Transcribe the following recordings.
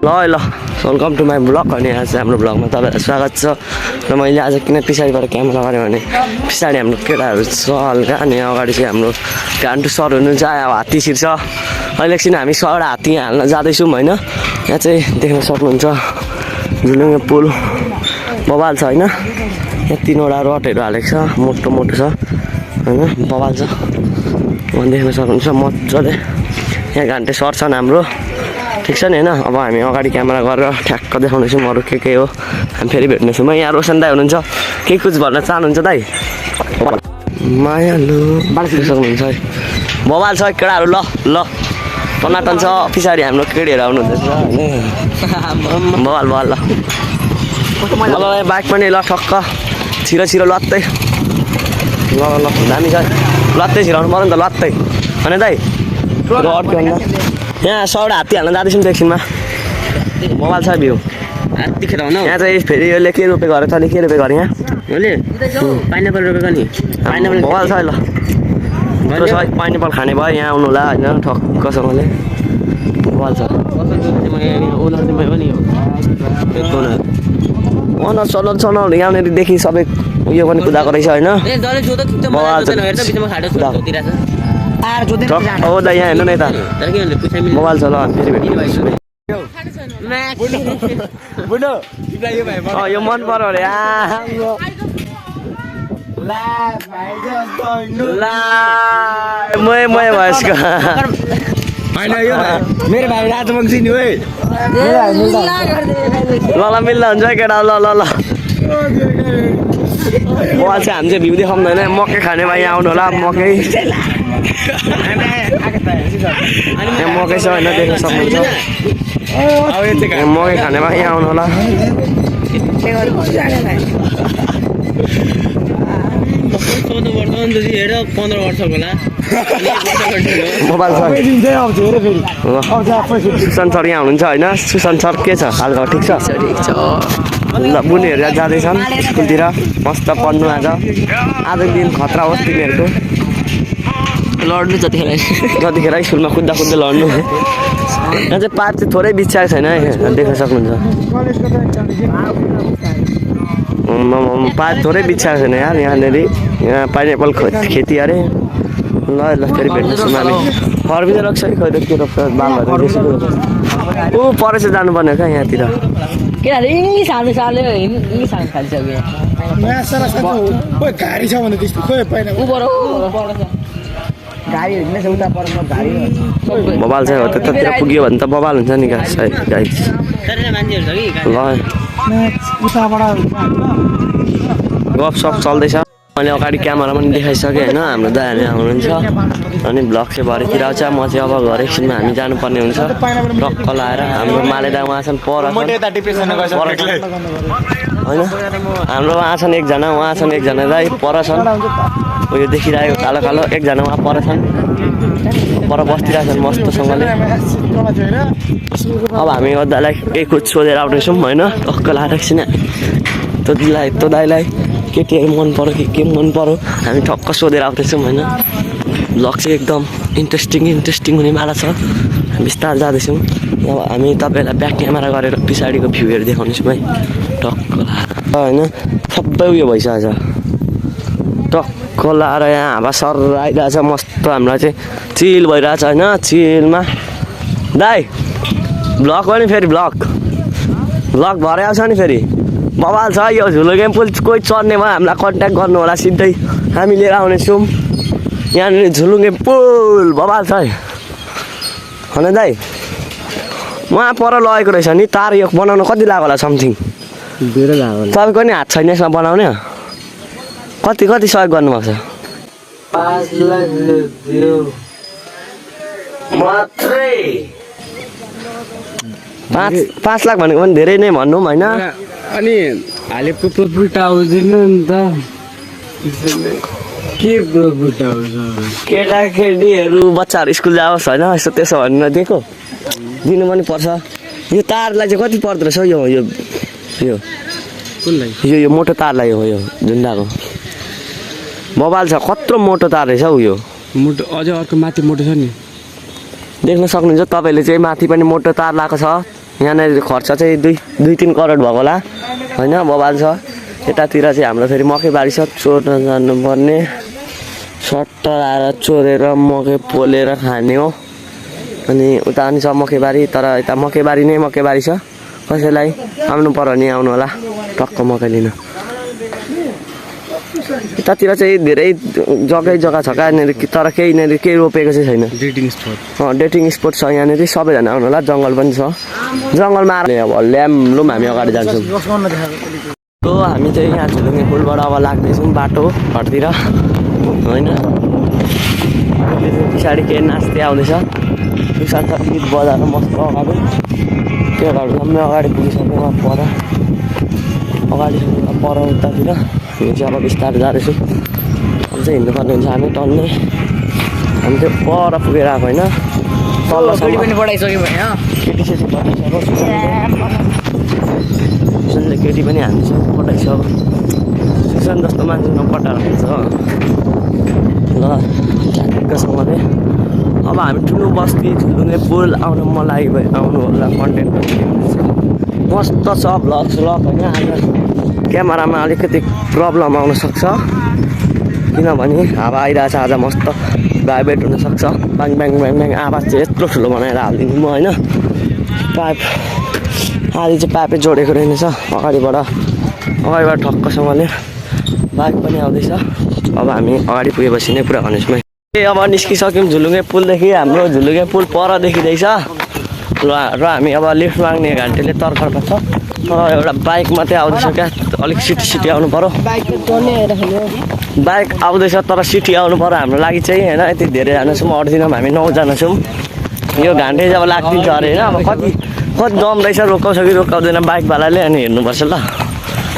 ल welcome to my blog अनि आज हाम्रो ब्लगमा तपाईँलाई स्वागत छ र मैले आज किन पछाडिबाट क्यामेरा गरेँ भने पछाडि हाम्रो केटाहरू छ हल्का अनि अगाडि चाहिँ हाम्रो गान्टु सर हुनुहुन्छ अब हात्ती छिर्छ अहिले एकछिन हामी एउटा हात्ती हाल्न जाँदैछौँ होइन यहाँ चाहिँ देख्न सक्नुहुन्छ झुलुङ्गे पुल बबाल छ होइन यहाँ 3वटा रडहरू हालेको छ मोटो मोटो छ होइन बबाल छ देख्न सक्नुहुन्छ मजाले यहाँ घन्टे सर छन् हाम्रो ठिक छ नि होइन अब हामी अगाडि क्यामेरा गरेर ठ्याक्क देखाउनेछौँ अरू के हो हामी फेरि भेट्नेछौँ म यहाँ रोशन दाई हुनुहुन्छ केही कुछ भन्न चाहनुहुन्छ दाई मायालु सक्नुहुन्छ है बबाल छ केटाहरू ल ल टनाटन छ पछाडि हाम्रो केटीहरू आउनुहुँदैछ होइन बबाल बबाल ल ल बाइक पनि ल ठक्क छिरो लत्तै ल ल दामी छ लत्तै छिराउनु पऱ्यो नि त लत्तै होइन दाइ यहाँ 100वटा हात्ती हाल्न जाँदैछौँ त एकछिनमा मोबाइल छ भ्यू हात्ती खेलाउनु यहाँ चाहिँ फेरि यसले के रुपियाँ गरेको छ नि के रुपियाँ गरेँ यहाँ मैले पाइनएप्पल रोपेको नि पाइनएप्पल मोबाइल छ ल पाइनएप्पल खाने भयो यहाँ आउनु होला होइन ठक्कसँगले मोबाइल छ चलाउनु यहाँनिरदेखि सबै उयो पनि कुदाएको रहेछ होइन हो दा यहाँ हेर्नु न यता मोबाइल छ ल फेरि यो मन पर्यो अरे मै भएसको मेरो भाइ राजवंशी नि है ल मिल्दा हुन्छ केटा ल मोबाइल चाहिँ हामी चाहिँ भ्यू देखाउँदैन मकै खाने भाइ यहाँ आउनु होला मकै यहाँ मकै छ होइन देख्न सक्नुहुन्छ मकै खाने भाइ यहाँ आउनु होला मोबाइल सुशान्त सर यहाँ हुनुहुन्छ होइन सुशान्त सर के छ हालको ठिक छ ल बुनीहरू जाँदैछन् स्कुलतिर मस्त पढ्नु आज दिन खतरा होस् तिमीहरूको लड्नु जतिखेर स्कुलमा कुद्दा लड्नु यहाँ चाहिँ पाइप चाहिँ थोरै बिछ्याएको छैन है देख्न सक्नुहुन्छ पाइप थोरै बिछ्याएको छैन यार यहाँनिर यहाँ पाइनएप्पल खेती अरे ल फेरि भेट्नेछौँ हामी फर्बिँदै रोक्छ कि खै के रोप्छ बालहरू ऊ परेछ जानुपर्ने क्या यहाँतिर इङ्ग्लिस हाल्नु इङ्ग्लिस हाल्नु थालिसक्यो गाडी छ भने त्यस्तो खोइ पाइन बबाल चाहिँ हो त्यतातिर पुग्यो भने त बबाल हुन्छ नि गाई ल गफसफ चल्दैछ मैले अगाडि क्यामेरा पनि देखाइसकेँ होइन हाम्रो दाइहरूले हुनुहुन्छ अनि ब्लग चाहिँ भरेतिर आउँछ म चाहिँ अब घर एकछिनमा हामी जानुपर्ने हुन्छ टक्क लाएर हाम्रो माले दा उहाँ छन् पर होइन हाम्रो उहाँ छन् एकजना दाइ पर छन् उयो देखिरहेको कालो कालो एकजना उहाँ पर छन् पर बस्तिरहेको छन् मस्तसँगले अब हामी दाइलाई केही कुछ सोधेर आउनेछौँ होइन टक्क लाएर एकछिन त्यो दाइलाई केटीहरू मन पऱ्यो के मन पऱ्यो हामी ठक्क सोधेर आउँदैछौँ होइन ब्लग चाहिँ एकदम इन्ट्रेस्टिङ हुनेवाला छ बिस्तारै जाँदैछौँ अब हामी तपाईँहरूलाई ब्याक क्यामेरा गरेर पछाडिको भ्यूहरू देखाउनेछौँ है टक्क होइन सबै उयो भइसकेको छ टक्क लाएर यहाँ हावा सर आइरहेको छ मस्त हामीलाई चाहिँ चिल भइरहेछ होइन चिलमा दाइ ब्लग हो नि फेरि ब्लग भरे आउँछ नि फेरि बबाल छ यो झुलुङ्गे पुल कोही चढ्ने भयो हामीलाई कन्ट्याक्ट गर्नु होला सिधै हामी लिएर आउनेछौँ यहाँनिर झुलुङ्गे पुल बबाल छ है होइन दाइ उहाँ पर लगेको रहेछ नि तार यो बनाउन कति लाग्यो होला समथिङ धेरै लाग्यो तपाईँको नि हात छैन यसमा बनाउने कति सहयोग गर्नुभएको छ 5 लाख भनेको पनि धेरै नै भनौँ होइन अनि हालेको प्रफिट आउँदैन नि त के प्रफिट आउँछ केटाकेटीहरू बच्चाहरू स्कुल जाओस् होइन यस्तो त्यसो भनेर दिएको दिनु पनि पर्छ यो तारलाई चाहिँ कति पर्दो रहेछ यो मोटो तारलाई हो यो झुन्डाको मोबाइल छ कत्रो मोटो तार रहेछ उयो मोटो अझ अर्को माथि मोटो छ नि देख्न सक्नुहुन्छ तपाईँले चाहिँ माथि पनि मोटो तार लगाएको छ यहाँनिर खर्च चाहिँ 2-3 करोड भएको होला होइन बबाल छ। यतातिर चाहिँ हाम्रो फेरि मकैबारी छ, चोर्न जानुपर्ने, सट्ट आएर चोरेर मकै पोलेर खाने हो। अनि उता पनि छ मकैबारी, तर यता मकैबारी नै मकैबारी छ। कसैलाई आउनु पर्यो नि आउनु होला टक्क मकै लिन। यतातिर चाहिँ धेरै जग्गा छ यहाँनिर, तर यहाँनिर केही रोपेको चाहिँ छैन। डेटिङ स्पोट छ यहाँनिर, सबैजना आउनु होला। जङ्गल पनि छ, जङ्गलमा अब ल्याम्लुम हामी अगाडि जान्छौँ। तो हामी चाहिँ यहाँ झुलुङ्गे पुलबाट अब लाग्दैछौँ बाटो घरतिर होइन। पछाडि के नाच्दै आउँदैछ, सुशान्त गीत बजाएर मस्त अगाडि त्यो घरसम्म अगाडि पुगिसक्यो। पर उतातिर हामी चाहिँ अब बिस्तारै जाँदैछौँ। अब चाहिँ हिँड्नुपर्ने हुन्छ हामी टन्नै। हामी चाहिँ पर पुगेर आएको होइन, तलसम्म पनि पढाइसक्यो भने केटीसेटी पठाइसक्यो। सुशान्तले केटी पनि हान्दिसक्यो, पठाइसक्यो। सुशान्त जस्तो मान्छे नपठाएर हुन्छ ल ट्राफिकसँगले। अब हामी ठुलो बस्ती झुलुङ्गे पुल आउनु मन लाग्यो भने आउनु होला। कन्टेन्ट मस्त छ भ्लग होइन। आज क्यामेरामा अलिकति प्रब्लम आउन सक्छ किनभने हावा आइरहेछ आज, मस्त भाइब्रेट हुनसक्छ। ब्याङ ब्याङ ब्याङ ब्याङ आवाज चाहिँ यत्रो ठुलो बनाएर हालिदिनु म होइन। पाइप आधी चाहिँ पाइपै जोडेको रहेछ अगाडिबाट ठक्कसँगले। बाइक पनि आउँदैछ। अब हामी अगाडि पुगेपछि नै पुरा भनेपछि अब निस्किसक्यौँ झुलुङ्गे पुलदेखि। हाम्रो झुलुङ्गे पुल पर देखिँदैछ र हामी अब लिफ्ट माग्ने घन्टेले तर्खरमा छ। तर एउटा बाइक मात्रै आउँदैछ क्या, अलिक सिटी आउनु पर्यो। बाइक आउँदैछ तर सिटी आउनु पर्यो हाम्रो लागि चाहिँ होइन। यति धेरैजना छौँ, अड्दिनौँ हामी 9जना छौँ। यो घन्टे जब लाग्दिन्छ अरे होइन। अब कति दम रहेछ, रोकाउँछ कि रोकाउँदैन बाइकवालाले, अनि हेर्नुपर्छ ल।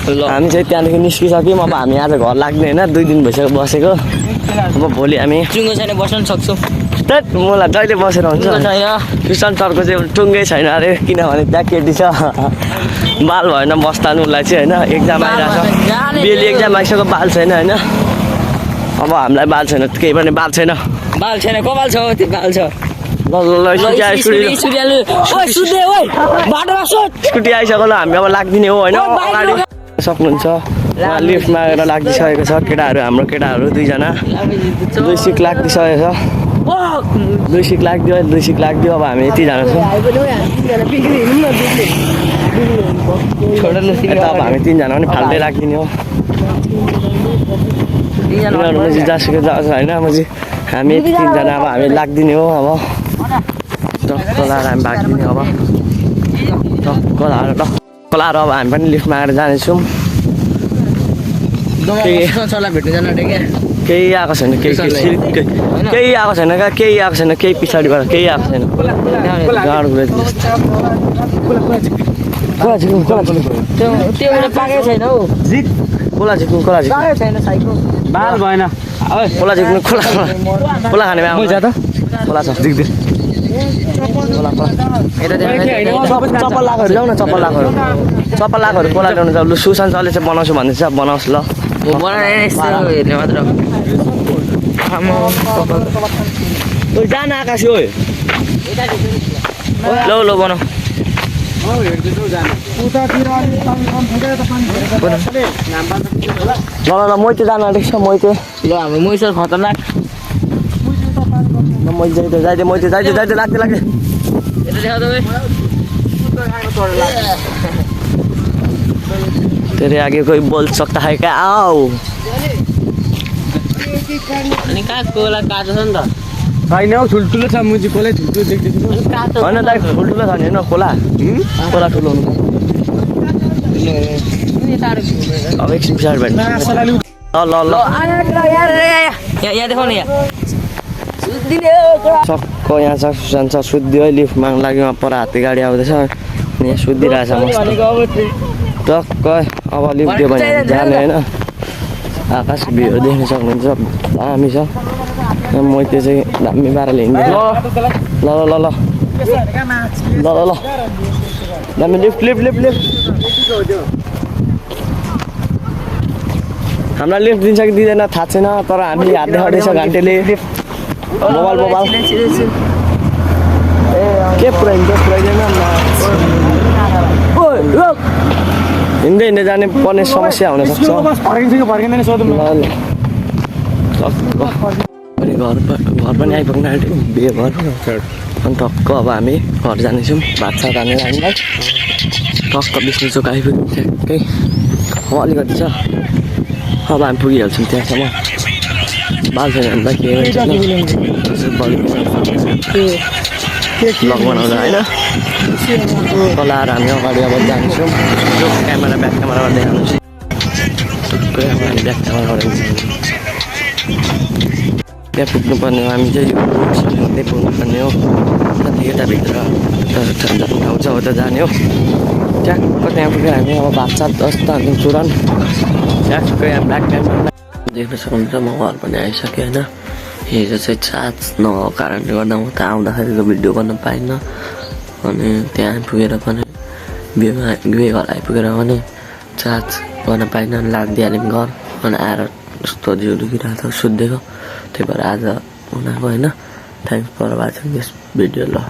हामी चाहिँ त्यहाँदेखि निस्किसक्यौँ। अब हामी आज घर लाग्ने होइन, 2 दिन भइसक्यो बसेको। अब भोलि हामी टुङ्गो छैन बस्न सक्छौँ। मलाई जहिले बसेर हुन्छ। सुशान्त सरको चाहिँ टुङ्गै छैन अरे, किनभने त्यहाँ केटी छ बाल भएन बस्तानु उसलाई चाहिँ होइन। एक्जाम आइरहेछ, बिएली एक्जाम आइसक्यो, बाल छैन होइन। अब हामीलाई बाल छैन, केही पनि बाल छैन। को बाल छ त्यो बाल छ। स्कुटी आइसक्यो ल, हामी अब लाग्दिने हो होइन। अगाडि सक्नुहुन्छ लिफ्ट मागेर लाग्दिसकेको छ केटाहरू, हाम्रो केटाहरू 2जना। 2 सिट लाग्दिसकेको छ, 2 सिट लाग्दियो। अब हामी यतिजना छौँ। अब हामी 3जना पनि फाल्दै राखिदिने हो। तिनीहरू म चाहिँ जहाँसुकै जान्छ होइन। म चाहिँ हामी 3जना अब हामी लाग्दिने हो। अब टक्क लाएर हामी भागिदिने। अब टक्क लाएर अब हामी पनि लिफ्ट मागेर जानेछौँ। केही आएको छैन, केही आएको छैन क्या, केही आएको छैन, केही पछाडिबाट केही आएको छैन। खोला झिक्नु बाल भएन खोला झिक्नु खोला खाने खोला छ चप्पल लाखहरू ल्याउ न, चप्पल लाखहरू खोला ल्याउनु जाऊ। लु सुशान्त सरले चाहिँ बनाउँछु भन्दैछ, बनाओस् ल। हेर्ने मात्र जान आकाश हो ल बनाऊ। ल मैते जानु आँटेको छ, मैते। ल हाम्रो मैसर खतरनाक। मैते जाइदे लाग्दै तेरे आगे कोई बोल सकता है क्या? आओ। अनि कहाँ कोला काटो छ नि त छैन हौ, ठुल्ठुलो छ मुजी खोला ठुल्ठुलो देख्दैछु होइन दाइ, ठुल्ठुलो छ नि होइन खोला ठुलो हुनु। अब एकछिन पछाडि भेट्नु। ल यहाँ देखाउ न। यहाँ सक्क यहाँ छ सुशान्त सर सुत्दियो है, लिफ्ट माग्नु लाग्यो। पर हात्ती गाडी आउँदैछ, यहाँ सुत्दिरहेछ मस्त टक्क। अब लिफ्ट दियो भने जाने होइन। आकाश भ्यूहरू देख्न सक्नुहुन्छ, दामी छ। मैते चाहिँ दामी पाराले हिँड्दैछ। ल दामी लिफ्ट हामीलाई लिफ्ट दिन्छ कि दिँदैन थाहा छैन, तर हामी हात देखाउँदैछ घन्टेले। मोबाइल के पुऱ्याइदिन्छ पुऱ्याइदैन। हिँड्दै हिँड्दै जाने पर्ने समस्या हुनसक्छ ल अनि घर पनि आइपुग्न आँट्यो बिहे घर अनि टक्क अब हामी घर जानेछौँ भात सात हानेर हामीलाई टक्क विष्णु चोक आइपुग्यौँ ठ्याक्कै अलिकति छ अब हामी पुगिहाल्छौँ त्यहाँसम्म बाल छैन हामीलाई ब्लग बनाउँदा होइन तल आएर हामी अगाडि अब जान्छौँ क्यामेरा ब्याक क्यामेराबाट देखाउनुहोस् टक्कै अब हामी ब्याक क्यामेराबाट त्यहाँ पुग्नुपर्ने हो हामी चाहिँ त्यहाँ पुग्नुपर्ने हो कति यताभित्र ठाउँ छ उता जाने हो ट्याक्क त्यहाँ पुगेर हामी अब भात सात जस्तो हाल्छौँ तुरन्त ट्याक्कै हामी ब्याक क्यामेरा देख्न सक्नुहुन्छ म घर पनि आइसकेँ होइन हिजो चाहिँ चार्ज नभएको कारणले गर्दा म त आउँदाखेरिको भिडियो गर्न पाइनँ अनि त्यहाँ पुगेर पनि बिहे घर आइपुगेर पनि चार्ज गर्न पाइनँ लाग्दिहाल्यौँ घर अनि आएर कस्तो जिउ दुखिरहेको थियो सुत्दिएको त्यही भएर आज उनीहरूको होइन thanks for watching this video ल